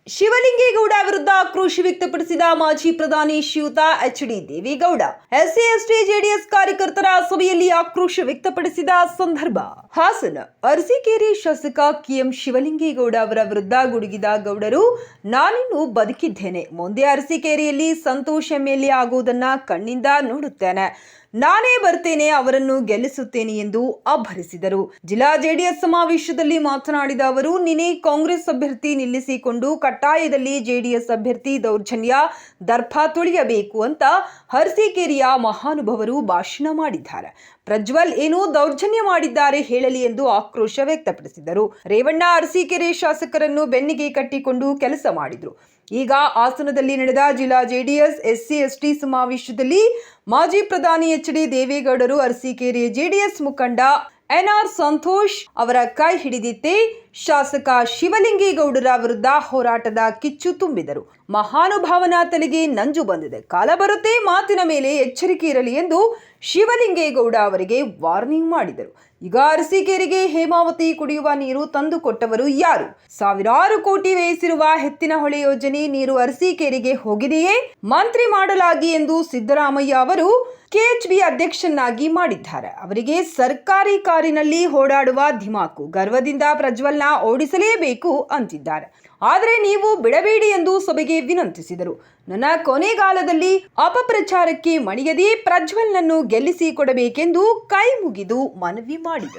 ಶಿವಲಿಂಗೇಗೌಡ ವಿರುದ್ಧ ಆಕ್ರೋಶ ವ್ಯಕ್ತಪಡಿಸಿದ ಮಾಜಿ ಪ್ರಧಾನಿ ಶ್ರೀಯುತ H D. Devegowda SC ST JDS ಕಾರ್ಯಕರ್ತರ ಸಭೆಯಲ್ಲಿ ಆಕ್ರೋಶ ವ್ಯಕ್ತಪಡಿಸಿದ ಸಂದರ್ಭ ಹಾಸನ ಅರಸೀಕೆರೆ ಶಾಸಕ ಕೆ.ಎಂ. ಶಿವಲಿಂಗೇಗೌಡ ಅವರ ವಿರುದ್ಧ ಗುಡುಗಿದ ಗೌಡರು, ನಾನಿನ್ನು ಬದುಕಿದ್ದೇನೆ, ಮುಂದೆ ಅರಸೀಕೆರೆಯಲ್ಲಿ ಸಂತೋಷ್ ಎಂಎಲ್ಎ ಆಗುವುದನ್ನ ಕಣ್ಣಿಂದ ನೋಡುತ್ತೇನೆ, ನಾನೇ ಬರ್ತೇನೆ, ಅವರನ್ನು ಗೆಲ್ಲಿಸುತ್ತೇನೆ ಎಂದು ಅಬ್ಬರಿಸಿದರು. ಜಿಲ್ಲಾ ಜೆಡಿಎಸ್ ಸಮಾವೇಶದಲ್ಲಿ ಮಾತನಾಡಿದ ಅವರು, ನಿನ್ನೆ ಕಾಂಗ್ರೆಸ್ ಅಭ್ಯರ್ಥಿ ನಿಲ್ಲಿಸಿಕೊಂಡು ಕಟ್ಟಾಯದಲ್ಲಿ ಜೆಡಿಎಸ್ ಅಭ್ಯರ್ಥಿ ದೌರ್ಜನ್ಯ ದರ್ಪ ತುಳಿಯಬೇಕು ಅಂತ ಅರಸೀಕೆರೆಯ ಮಹಾನುಭಾವರು ಭಾಷಣ ಮಾಡಿದ್ದಾರೆ. ಪ್ರಜ್ವಲ್ ಏನು ದೌರ್ಜನ್ಯ ಮಾಡಿದ್ದಾರೆ ಹೇಳಲಿ ಎಂದು ಆಕ್ರೋಶ ವ್ಯಕ್ತಪಡಿಸಿದರು. ರೇವಣ್ಣ ಅರಸೀಕೆರೆ ಶಾಸಕರನ್ನು ಬೆನ್ನಿಗೆ ಕಟ್ಟಿಕೊಂಡು ಕೆಲಸ ಮಾಡಿದ್ರು. ಈಗ ಹಾಸನದಲ್ಲಿ ನಡೆದ ಜಿಲ್ಲಾ ಜೆಡಿಎಸ್ ಎಸ್ಸಿ ಎಸ್ಟಿ ಸಮಾವೇಶದಲ್ಲಿ ಮಾಜಿ ಪ್ರಧಾನಿ ಎಚ್.ಡಿ. ದೇವೇಗೌಡರು ಅರಸೀಕೆರೆ ಜೆಡಿಎಸ್ ಮುಖಂಡ ಎನ್.ಆರ್. ಸಂತೋಷ್ ಅವರ ಕೈ ಹಿಡಿದಿದ್ದೇ ಶಾಸಕ ಶಿವಲಿಂಗೇಗೌಡರ ವಿರುದ್ಧ ಹೋರಾಟದ ಕಿಚ್ಚು ತುಂಬಿದರು. ಮಹಾನುಭಾವನ ತಲೆಗೆ ನಂಜು ಬಂದಿದೆ, ಕಾಲ ಬರುತ್ತೆ, ಮಾತಿನ ಮೇಲೆ ಎಚ್ಚರಿಕೆ ಇರಲಿ ಎಂದು ಶಿವಲಿಂಗೇಗೌಡ ಅವರಿಗೆ ವಾರ್ನಿಂಗ್ ಮಾಡಿದರು. ಈಗ ಅರಸೀಕೆರೆಗೆ ಹೇಮಾವತಿ ಕುಡಿಯುವ ನೀರು ತಂದುಕೊಟ್ಟವರು ಯಾರು? ಸಾವಿರಾರು ಕೋಟಿ ವ್ಯಯಿಸಿರುವ ಎತ್ತಿನಹೊಳೆ ಯೋಜನೆ ನೀರು ಅರಸೀಕೆರೆಗೆ ಹೋಗಿದೆಯೇ? ಮಂತ್ರಿ ಮಾಡಲಾಗಿ ಎಂದು ಸಿದ್ದರಾಮಯ್ಯ ಅವರು ಕೆಎಚ್ಬಿ ಅಧ್ಯಕ್ಷನಾಗಿ ಮಾಡಿದ್ದಾರೆ. ಅವರಿಗೆ ಸರ್ಕಾರಿ ಕಾರಿನಲ್ಲಿ ಓಡಾಡುವ ಧಿಮಾಕು, ಗರ್ವದಿಂದ ಪ್ರಜ್ವಲ್ನ ಓಡಿಸಲೇಬೇಕು ಅಂತಿದ್ದಾರೆ. ಆದರೆ ನೀವು ಬಿಡಬೇಡಿ ಎಂದು ಸಭೆಗೆ ವಿನಂತಿಸಿದರು. ನನ್ನ ಕೊನೆಗಾಲದಲ್ಲಿ ಅಪಪ್ರಚಾರಕ್ಕೆ ಮಣಿಯದೆ ಪ್ರಜ್ವಲ್ನನ್ನು ಗೆಲ್ಲಿಸಿ ಕೊಡಬೇಕೆಂದು ಕೈ ಮುಗಿದು ಮನವಿ ಮಾಡಿದರು.